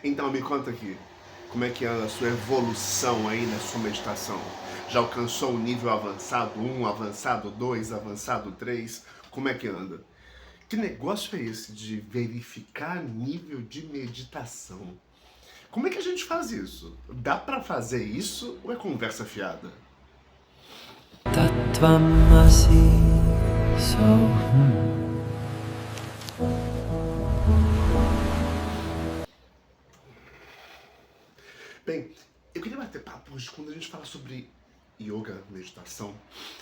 Então me conta aqui, como é que anda a sua evolução aí na sua meditação? Já alcançou o nível avançado um, avançado 2, avançado 3? Como é que anda? Que negócio é esse de verificar nível de meditação? Como é que a gente faz isso? Dá pra fazer isso ou é conversa fiada? Tattvamasi Bem, eu queria bater papo hoje quando a gente fala sobre yoga, meditação.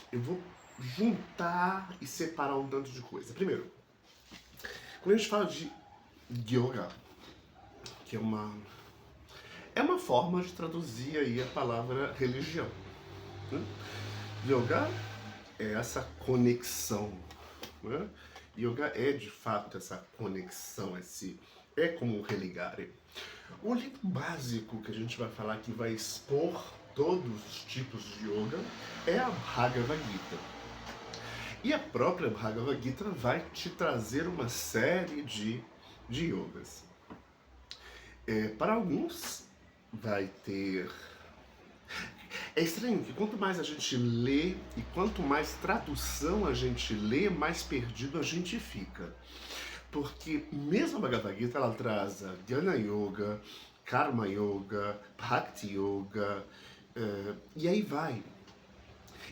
Eu vou juntar e separar um tanto de coisa. Primeiro, quando a gente fala de yoga, que é uma forma de traduzir aí a palavra religião, né? Yoga é essa conexão, né? Yoga é de fato essa conexão, é como um religare. O livro básico que a gente vai falar que vai expor todos os tipos de yoga é a Bhagavad Gita. E a própria Bhagavad Gita vai te trazer uma série de yogas. Para alguns, vai ter. É estranho que quanto mais a gente lê e quanto mais tradução a gente lê, mais perdido a gente fica. Porque mesmo a Bhagavad Gita, ela traz a Dhyana Yoga, Karma Yoga, Bhakti Yoga, e aí vai.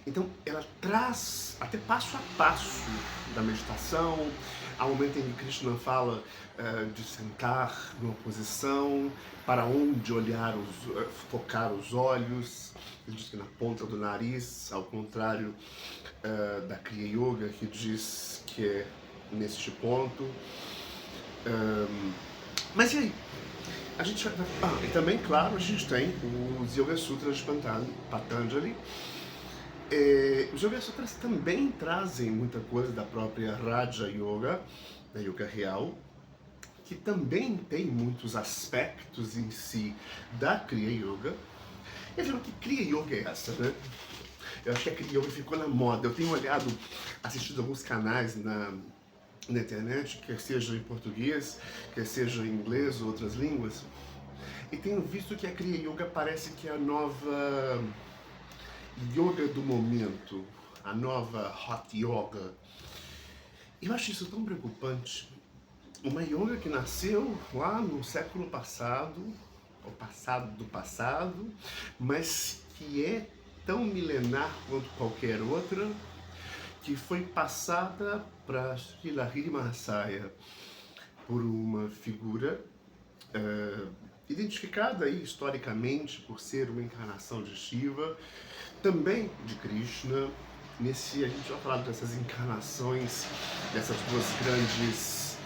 Então, ela traz até passo a passo da meditação. Há um momento em que Krishna fala de sentar numa posição, para onde focar os olhos. Ele diz que na ponta do nariz, ao contrário da Kriya Yoga, que diz que é neste ponto. Mas e aí? A gente e também, claro, a gente tem os Yoga Sutras de Patanjali. Os Yoga Sutras também trazem muita coisa da própria Raja Yoga, da Yoga real, que também tem muitos aspectos em si da Kriya Yoga. E afinal, que Kriya Yoga é essa, né? Eu acho que a Kriya Yoga ficou na moda. Eu tenho assistido alguns canais na internet, quer seja em português, quer seja em inglês ou outras línguas, e tenho visto que a Kriya Yoga parece que é a nova yoga do momento, a nova hot yoga. Eu acho isso tão preocupante. Uma yoga que nasceu lá no século passado, ou passado do passado, mas que é tão milenar quanto qualquer outra, que foi passada para Sri Lahiri Mahasaya por uma figura identificada aí historicamente por ser uma encarnação de Shiva, também de Krishna. A gente vai falar dessas encarnações, dessas duas grandes.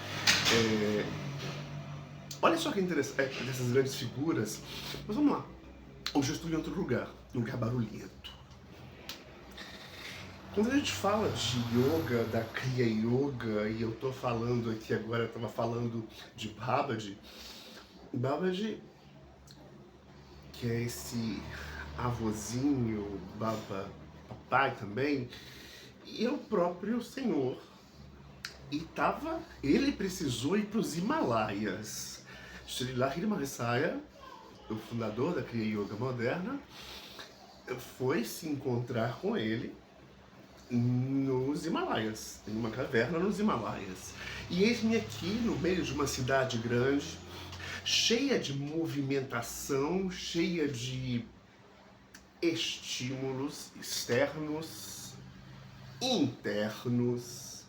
Olha só que interessante, dessas grandes figuras. Mas vamos lá. Hoje eu estou em outro lugar, um lugar barulhento. Quando a gente fala de yoga, da Kriya Yoga, e eu estou falando aqui agora, eu estava falando de Babaji, que é esse avôzinho, papai também, e é o próprio Senhor. Ele precisou ir para os Himalaias. Sri Lahiri Mahasaya, o fundador da Kriya Yoga moderna, foi se encontrar com ele nos Himalaias, em uma caverna nos Himalaias. E eis-me aqui no meio de uma cidade grande, cheia de movimentação, cheia de estímulos externos, internos.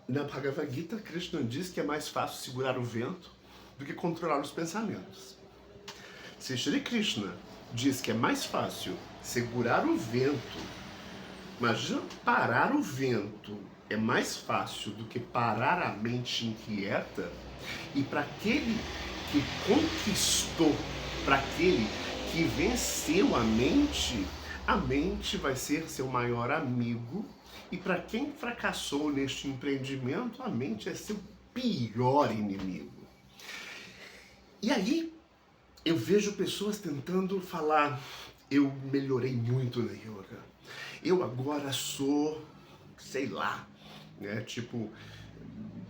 Na Bhagavad Gita, Krishna diz que é mais fácil segurar o vento do que controlar os pensamentos. Se Shri Krishna diz que é mais fácil segurar o vento, imagina parar o vento é mais fácil do que parar a mente inquieta, e para aquele que conquistou, para aquele que venceu a mente vai ser seu maior amigo, e para quem fracassou neste empreendimento, a mente é seu pior inimigo. E aí, eu vejo pessoas tentando falar, eu melhorei muito na yoga, eu agora sou, sei lá, né, tipo,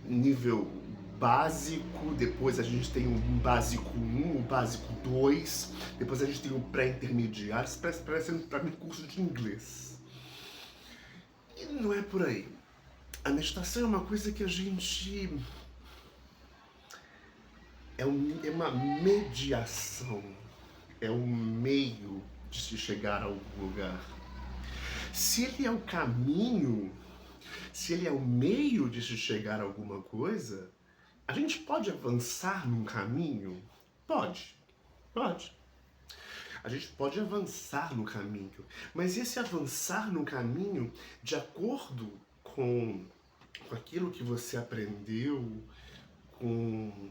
nível básico, depois a gente tem o básico 1, o básico 2, depois a gente tem o pré-intermediário. Isso parece para mim curso de inglês. E não é por aí. A meditação é uma coisa que a gente... é uma mediação, é um meio de se chegar a algum lugar. Se ele é o caminho, se ele é o meio de se chegar a alguma coisa, a gente pode avançar num caminho? Pode. A gente pode avançar no caminho, mas esse avançar no caminho, de acordo com aquilo que você aprendeu,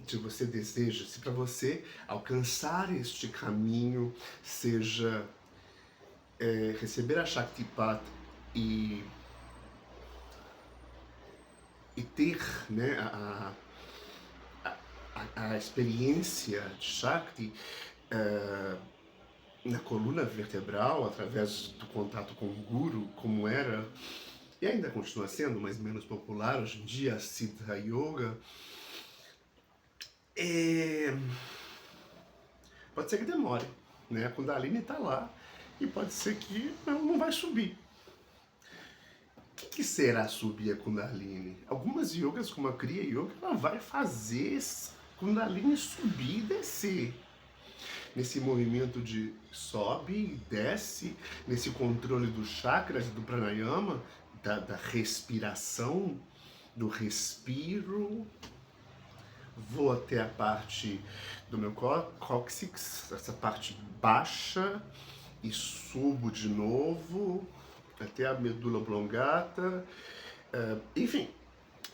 se você deseja, se para você alcançar este caminho, seja receber a Shaktipat e ter, né, a experiência de Shakti na coluna vertebral, através do contato com o Guru, como era, e ainda continua sendo, mas menos popular hoje em dia, a Siddha Yoga, pode ser que demore, né? A Kundalini está lá e pode ser que não vai subir. O que será subir a Kundalini? Algumas yogas, como a Kriya Yoga, ela vai fazer Kundalini subir e descer. Nesse movimento de sobe e desce, nesse controle dos chakras, do pranayama, da respiração, do respiro. Vou até a parte do meu cóccix, essa parte baixa, e subo de novo até a medula oblongata. Enfim,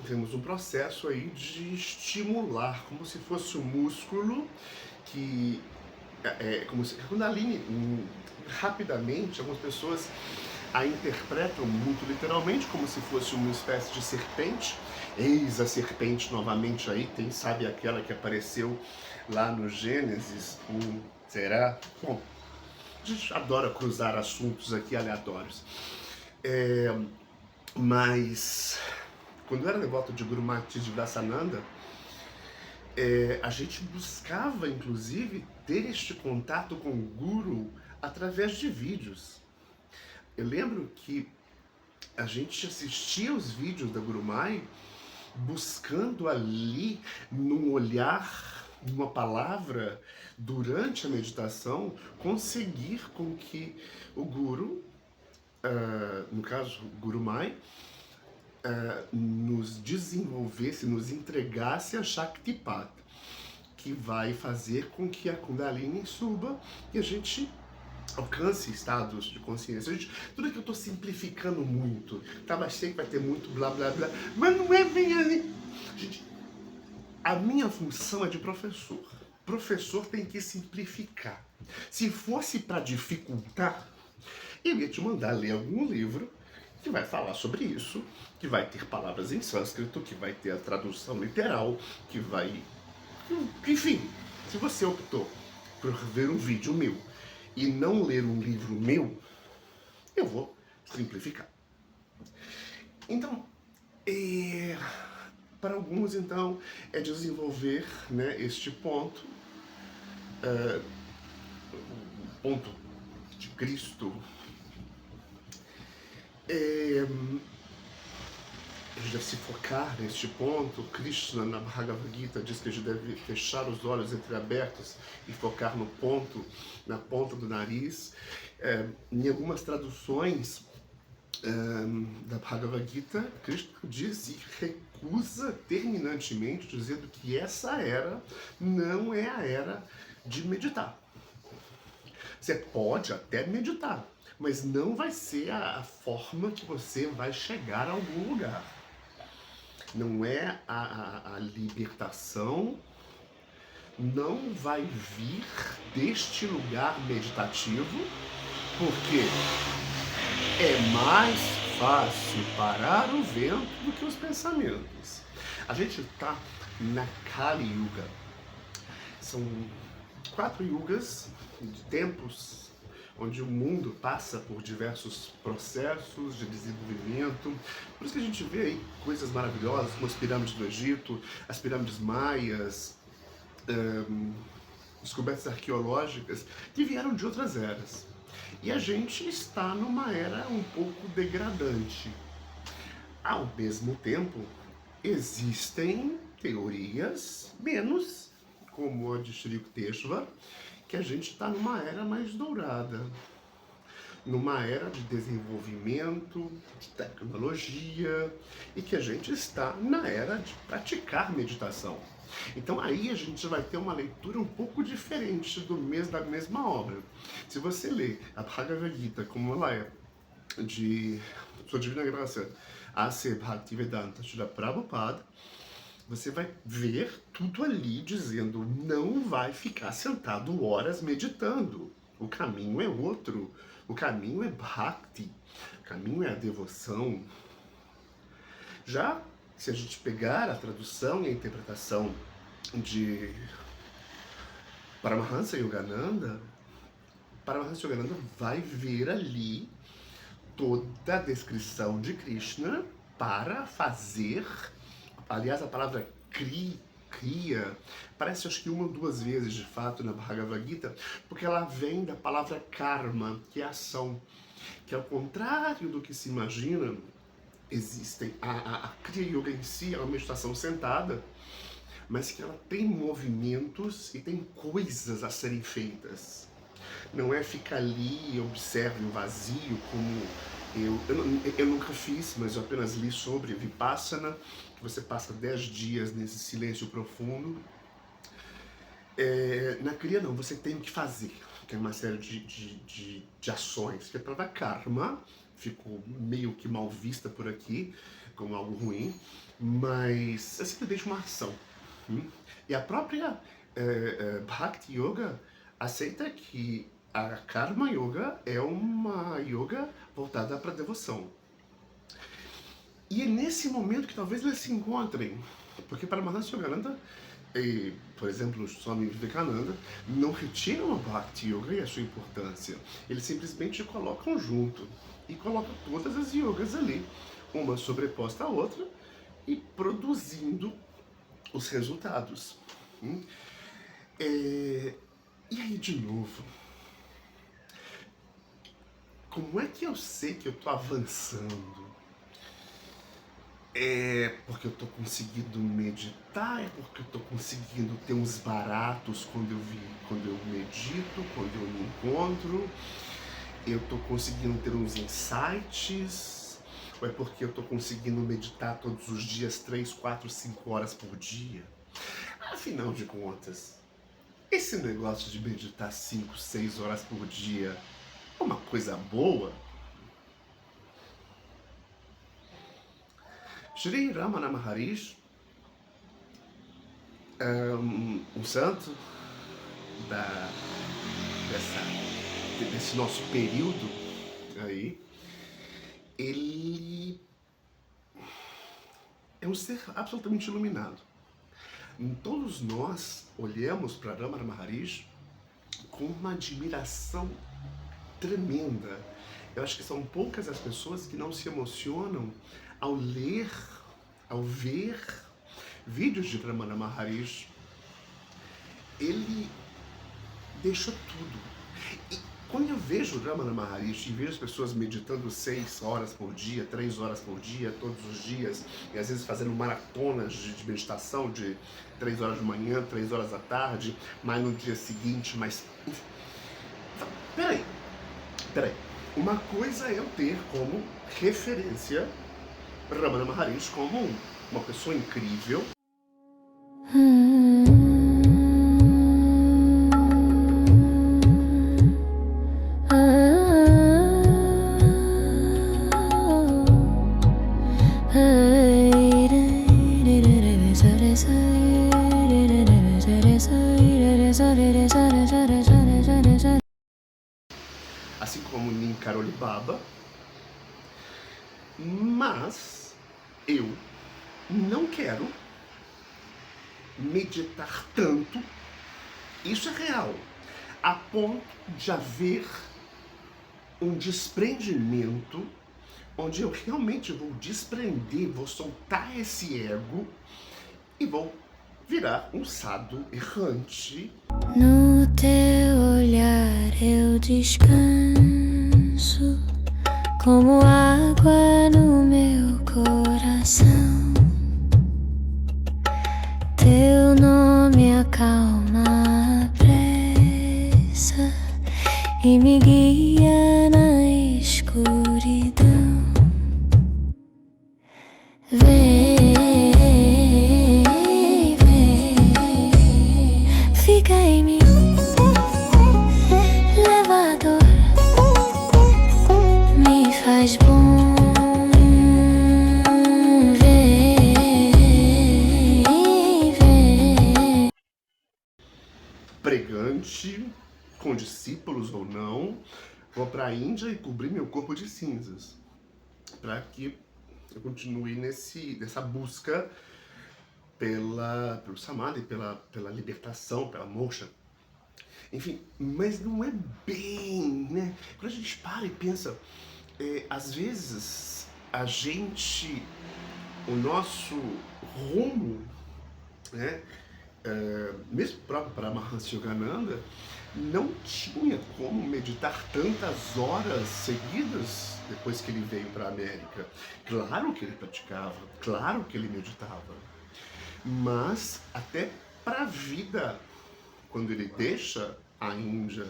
temos um processo aí de estimular, como se fosse um músculo que como se a Kundalini, rapidamente, algumas pessoas a interpretam muito literalmente como se fosse uma espécie de serpente. Eis a serpente novamente aí, sabe aquela que apareceu lá no Gênesis? Será? Bom, a gente adora cruzar assuntos aqui aleatórios. Mas, quando eu era devoto de Guru Maharaj Vivekananda, a gente buscava, inclusive, ter este contato com o Guru através de vídeos. Eu lembro que a gente assistia os vídeos da Guru Mai buscando ali, num olhar, numa palavra, durante a meditação, conseguir com que o Guru, no caso, o Guru Mai, nos desenvolvesse, nos entregasse a Shaktipat, que vai fazer com que a Kundalini suba e a gente alcance estados de consciência. Tudo que eu estou simplificando muito, tá? Mas sei que vai ter muito blá blá blá, mas não é bem assim. Gente, a minha função é de professor. Professor tem que simplificar. Se fosse para dificultar, eu ia te mandar ler algum livro que vai falar sobre isso, que vai ter palavras em sânscrito, que vai ter a tradução literal, que vai... Enfim, se você optou por ver um vídeo meu e não ler um livro meu, eu vou simplificar. Então, para alguns, então, é desenvolver, né, este ponto, o ponto de Cristo. A gente deve se focar neste ponto. Krishna, na Bhagavad Gita, diz que a gente deve fechar os olhos entreabertos e focar no ponto, na ponta do nariz. Em algumas traduções da Bhagavad Gita, Krishna diz e recusa terminantemente, dizendo que essa era não é a era de meditar. Você pode até meditar, mas não vai ser a forma que você vai chegar a algum lugar. Não é a libertação, não vai vir deste lugar meditativo, porque é mais fácil parar o vento do que os pensamentos. A gente está na Kali Yuga. São 4 yugas de tempos onde o mundo passa por diversos processos de desenvolvimento. Por isso que a gente vê aí coisas maravilhosas, como as pirâmides do Egito, as pirâmides maias, descobertas arqueológicas que vieram de outras eras. E a gente está numa era um pouco degradante. Ao mesmo tempo, existem teorias menos, como a de Shri Yukteswar, que a gente está numa era mais dourada, numa era de desenvolvimento, de tecnologia, e que a gente está na era de praticar meditação. Então aí a gente vai ter uma leitura um pouco diferente da mesma obra. Se você lê a Bhagavad Gita como ela é, de Sua Divina Graça, A.C. Bhaktivedanta Srila Prabhupada, você vai ver tudo ali dizendo: não vai ficar sentado horas meditando. O caminho é outro. O caminho é Bhakti. O caminho é a devoção. Já se a gente pegar a tradução e a interpretação de Paramahansa Yogananda, Paramahansa Yogananda vai ver ali toda a descrição de Krishna para fazer, aliás, a palavra cria, aparece acho que uma ou duas vezes de fato na Bhagavad Gita, porque ela vem da palavra karma, que é ação, que ao contrário do que se imagina, existem, a Kriya Yoga em si é uma meditação sentada, mas que ela tem movimentos e tem coisas a serem feitas. Não é ficar ali e observe o vazio como eu nunca fiz, mas eu apenas li sobre Vipassana, que você passa 10 dias nesse silêncio profundo. Na Kriya não, você tem que fazer, tem uma série de ações, que é para dar karma, ficou meio que mal vista por aqui, como algo ruim, mas é simplesmente uma ação. E a própria Bhakti Yoga aceita que a Karma Yoga é uma yoga voltada para a devoção. E é nesse momento que talvez eles se encontrem, porque Paramahansa Yogananda, por exemplo, Swami Vivekananda, não retiram a Bhakti Yoga e a sua importância. Eles simplesmente colocam junto e colocam todas as yogas ali, uma sobreposta à outra e produzindo os resultados. E aí, de novo, como é que eu sei que eu estou avançando? É porque eu estou conseguindo meditar? É porque eu estou conseguindo ter uns baratos quando eu medito, quando eu me encontro? Eu estou conseguindo ter uns insights? Ou é porque eu estou conseguindo meditar todos os dias 3, 4, 5 horas por dia? Afinal de contas, esse negócio de meditar 5, 6 horas por dia é uma coisa boa? Shri Ramana Maharishi, um santo desse nosso período aí, ele é um ser absolutamente iluminado. Todos nós olhamos para Ramana Maharishi com uma admiração tremenda. Eu acho que são poucas as pessoas que não se emocionam ao ler, ao ver vídeos de Ramana Maharishi. Ele deixou tudo. E quando eu vejo Ramana Maharishi e vejo as pessoas meditando 6 horas por dia, 3 horas por dia, todos os dias, e às vezes fazendo maratonas de meditação de 3 horas de manhã, 3 horas da tarde, mas no dia seguinte, mas... Peraí. Uma coisa é eu ter como referência Ramana Maharishi como uma pessoa incrível. Assim como Ninkaroli Baba, mas eu não quero meditar tanto, isso é real, a ponto de haver um desprendimento, onde eu realmente vou desprender, vou soltar esse ego e vou virar um sado errante. No teu olhar eu descanso, como água no meu coração. Teu nome acalma a pressa e me guia na escuridão. Vem, vem, fica em mim, leva a dor, me faz bom. Vem, vem. Pregante, com discípulos ou não, vou para a Índia e cobrir meu corpo de cinzas, para que eu continue nessa busca pelo samadhi, pela libertação, pela moksha. Enfim, mas não é bem, né? Quando a gente para e pensa, às vezes o nosso rumo, né? Mesmo o próprio Paramahansa Yogananda não tinha como meditar tantas horas seguidas depois que ele veio para a América. Claro que ele praticava, claro que ele meditava, mas até para a vida, quando ele deixa a Índia,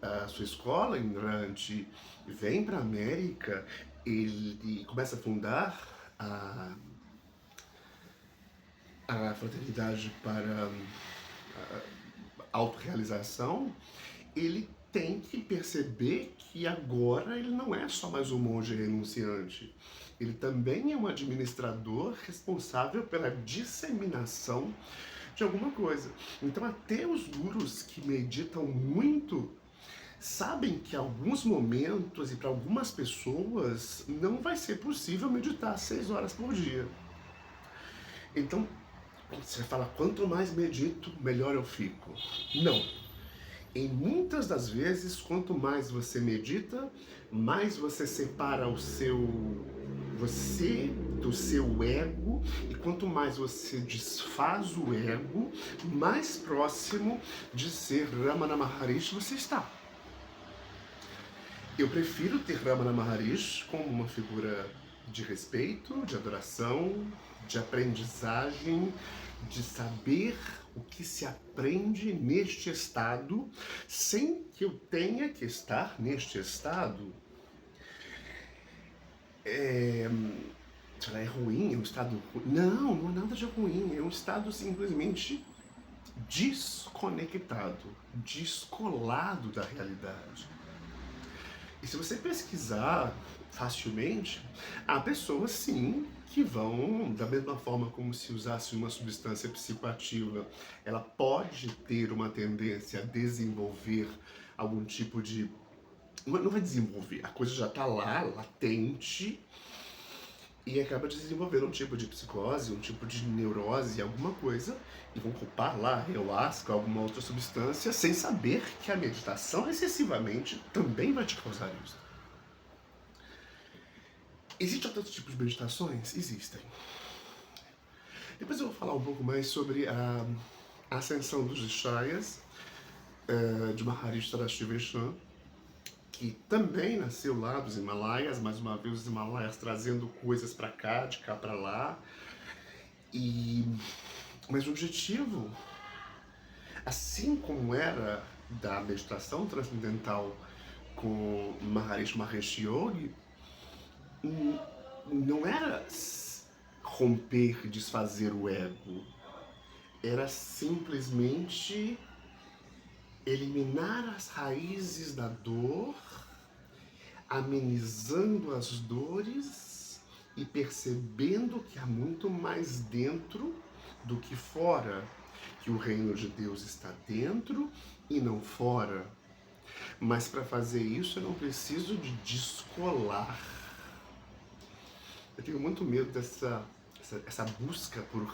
a sua escola em Rante, vem para a América, ele começa a fundar a Fraternidade para a Autorrealização. Ele tem que perceber que agora ele não é só mais um monge renunciante. Ele também é um administrador responsável pela disseminação de alguma coisa. Então até os gurus que meditam muito sabem que em alguns momentos e para algumas pessoas não vai ser possível meditar 6 horas por dia. Então você fala, quanto mais medito, melhor eu fico. Não. Em muitas das vezes, quanto mais você medita, mais você separa você do seu ego, e quanto mais você desfaz o ego, mais próximo de ser Ramana Maharishi você está. Eu prefiro ter Ramana Maharishi como uma figura de respeito, de adoração, de aprendizagem, de saber o que se aprende neste estado, sem que eu tenha que estar neste estado. É ruim, é um estado ruim. Não, não é nada de ruim, é um estado simplesmente desconectado, descolado da realidade. E se você pesquisar facilmente, há pessoas sim que vão, da mesma forma como se usasse uma substância psicoativa, ela pode ter uma tendência a desenvolver algum tipo de... Não vai desenvolver, a coisa já está lá, latente, e acaba desenvolvendo um tipo de psicose, um tipo de neurose, alguma coisa, e vão culpar lá ayahuasca, alguma outra substância, sem saber que a meditação excessivamente também vai te causar isso. Existem outros tipos de meditações? Existem. Depois eu vou falar um pouco mais sobre a ascensão dos Ishayas, de Maharishi Saraswati Vaishnava, que também nasceu lá dos Himalaias, mais uma vez os Himalaias trazendo coisas para cá, de cá para lá. Mas o objetivo, assim como era da meditação transcendental com Maharishi Mahesh Yogi, não era romper, desfazer o ego, era simplesmente eliminar as raízes da dor, amenizando as dores e percebendo que há muito mais dentro do que fora, que o reino de Deus está dentro e não fora. Mas para fazer isso eu não preciso de descolar. Eu tenho muito medo dessa busca por...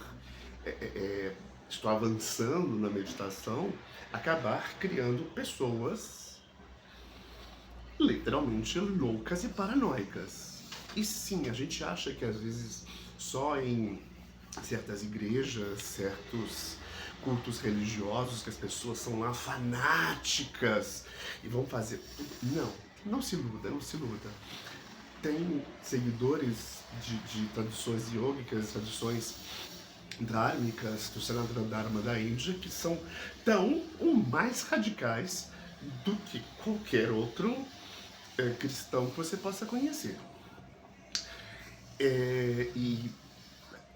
estou avançando na meditação, acabar criando pessoas literalmente loucas e paranoicas. E sim, a gente acha que às vezes só em certas igrejas, certos cultos religiosos que as pessoas são lá fanáticas e vão fazer tudo. Não, não se iluda, não se iluda. Tem seguidores de tradições yogicas, tradições dhármicas do Sanatana Dharma da Índia que são tão ou mais radicais do que qualquer outro cristão que você possa conhecer. E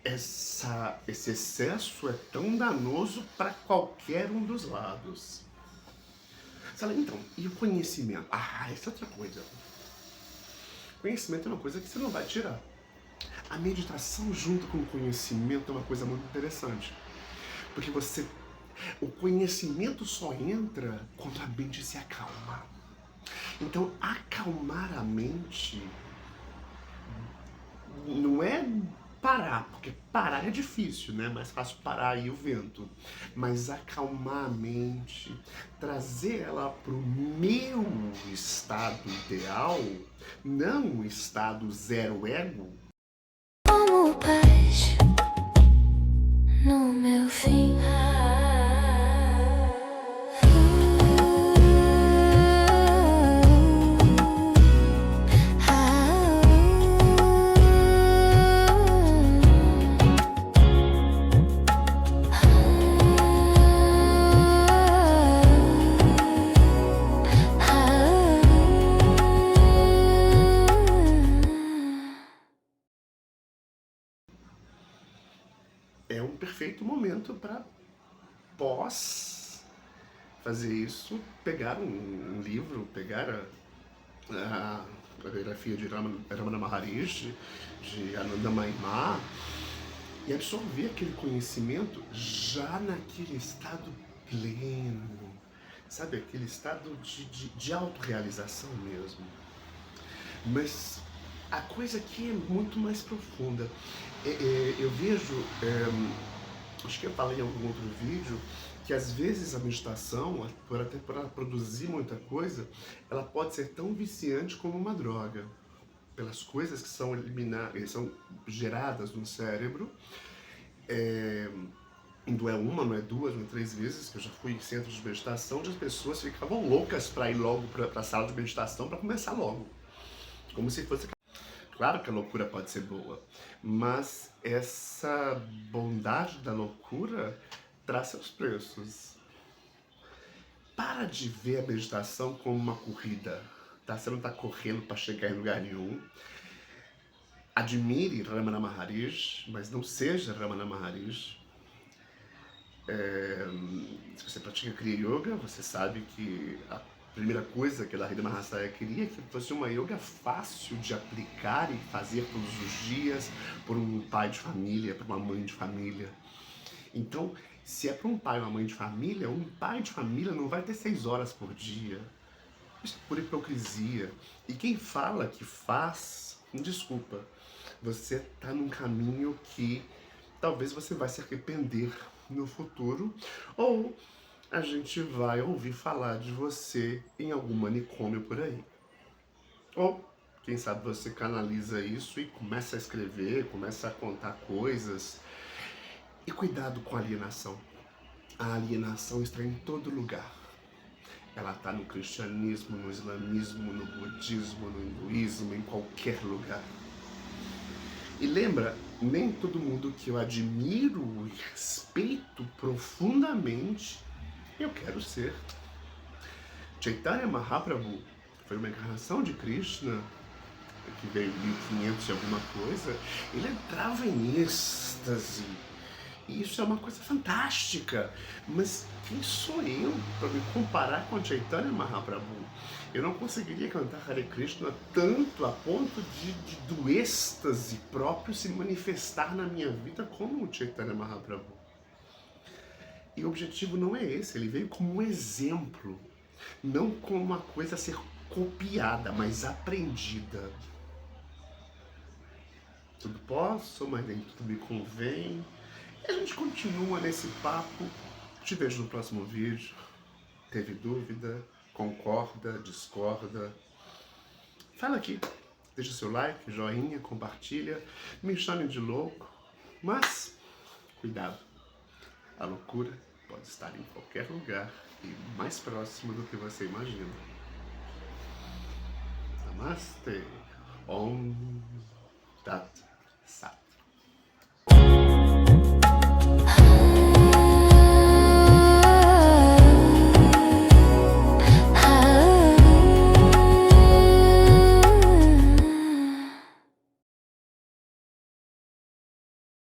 esse excesso é tão danoso para qualquer um dos lados. Sabe, então, e o conhecimento? Essa é outra coisa. Conhecimento é uma coisa que você não vai tirar. A meditação junto com o conhecimento é uma coisa muito interessante. Porque o conhecimento só entra quando a mente se acalma. Então, acalmar a mente não é parar, porque parar é difícil, né? Mais fácil parar aí o vento. Mas acalmar a mente, trazer ela para o meu estado ideal, não o estado zero ego. Como paz no meu fim. É um perfeito momento para, pós fazer isso, pegar um livro, pegar a biografia de Ramana Maharishi, de Ananda Maimá, e absorver aquele conhecimento já naquele estado pleno, sabe? Aquele estado de autorrealização mesmo. Mas a coisa aqui é muito mais profunda. Eu vejo, acho que eu falei em algum outro vídeo, que às vezes a meditação, até para produzir muita coisa, ela pode ser tão viciante como uma droga. Pelas coisas que são são geradas no cérebro. Não é uma, não é duas, não é três vezes que eu já fui em centros de meditação, onde as pessoas ficavam loucas para ir logo para a sala de meditação para começar logo. Como se fosse... Claro que a loucura pode ser boa, mas essa bondade da loucura traz seus preços. Para de ver a meditação como uma corrida, tá? Você não está correndo para chegar em lugar nenhum. Admire Ramana Maharishi, mas não seja Ramana Maharishi. Se você pratica Kriya Yoga, você sabe que a primeira coisa que a Lahiri Mahasaya queria é que fosse uma yoga fácil de aplicar e fazer todos os dias por um pai de família, por uma mãe de família. Então, se é para um pai ou uma mãe de família, um pai de família não vai ter 6 horas por dia. Isso é pura hipocrisia. E quem fala que faz, desculpa, você está num caminho que talvez você vai se arrepender no futuro, ou a gente vai ouvir falar de você em algum manicômio por aí. Ou, quem sabe você canaliza isso e começa a escrever, começa a contar coisas. E cuidado com a alienação. A alienação está em todo lugar. Ela está no cristianismo, no islamismo, no budismo, no hinduísmo, em qualquer lugar. E lembra, nem todo mundo que eu admiro e respeito profundamente, eu quero ser. Chaitanya Mahaprabhu foi uma encarnação de Krishna, que veio em 1500 e alguma coisa. Ele entrava em êxtase. E isso é uma coisa fantástica. Mas quem sou eu para me comparar com Chaitanya Mahaprabhu? Eu não conseguiria cantar Hare Krishna tanto a ponto do êxtase próprio se manifestar na minha vida como o Chaitanya Mahaprabhu. E o objetivo não é esse, ele veio como um exemplo, não como uma coisa a ser copiada, mas aprendida. Tudo posso, mas nem tudo me convém. E a gente continua nesse papo. Te vejo no próximo vídeo. Teve dúvida? Concorda? Discorda? fala aqui. Deixa seu like, joinha, compartilha, me chame de louco, mas cuidado, a loucura pode estar em qualquer lugar e mais próximo do que você imagina. Namastê, Om Tat Sat.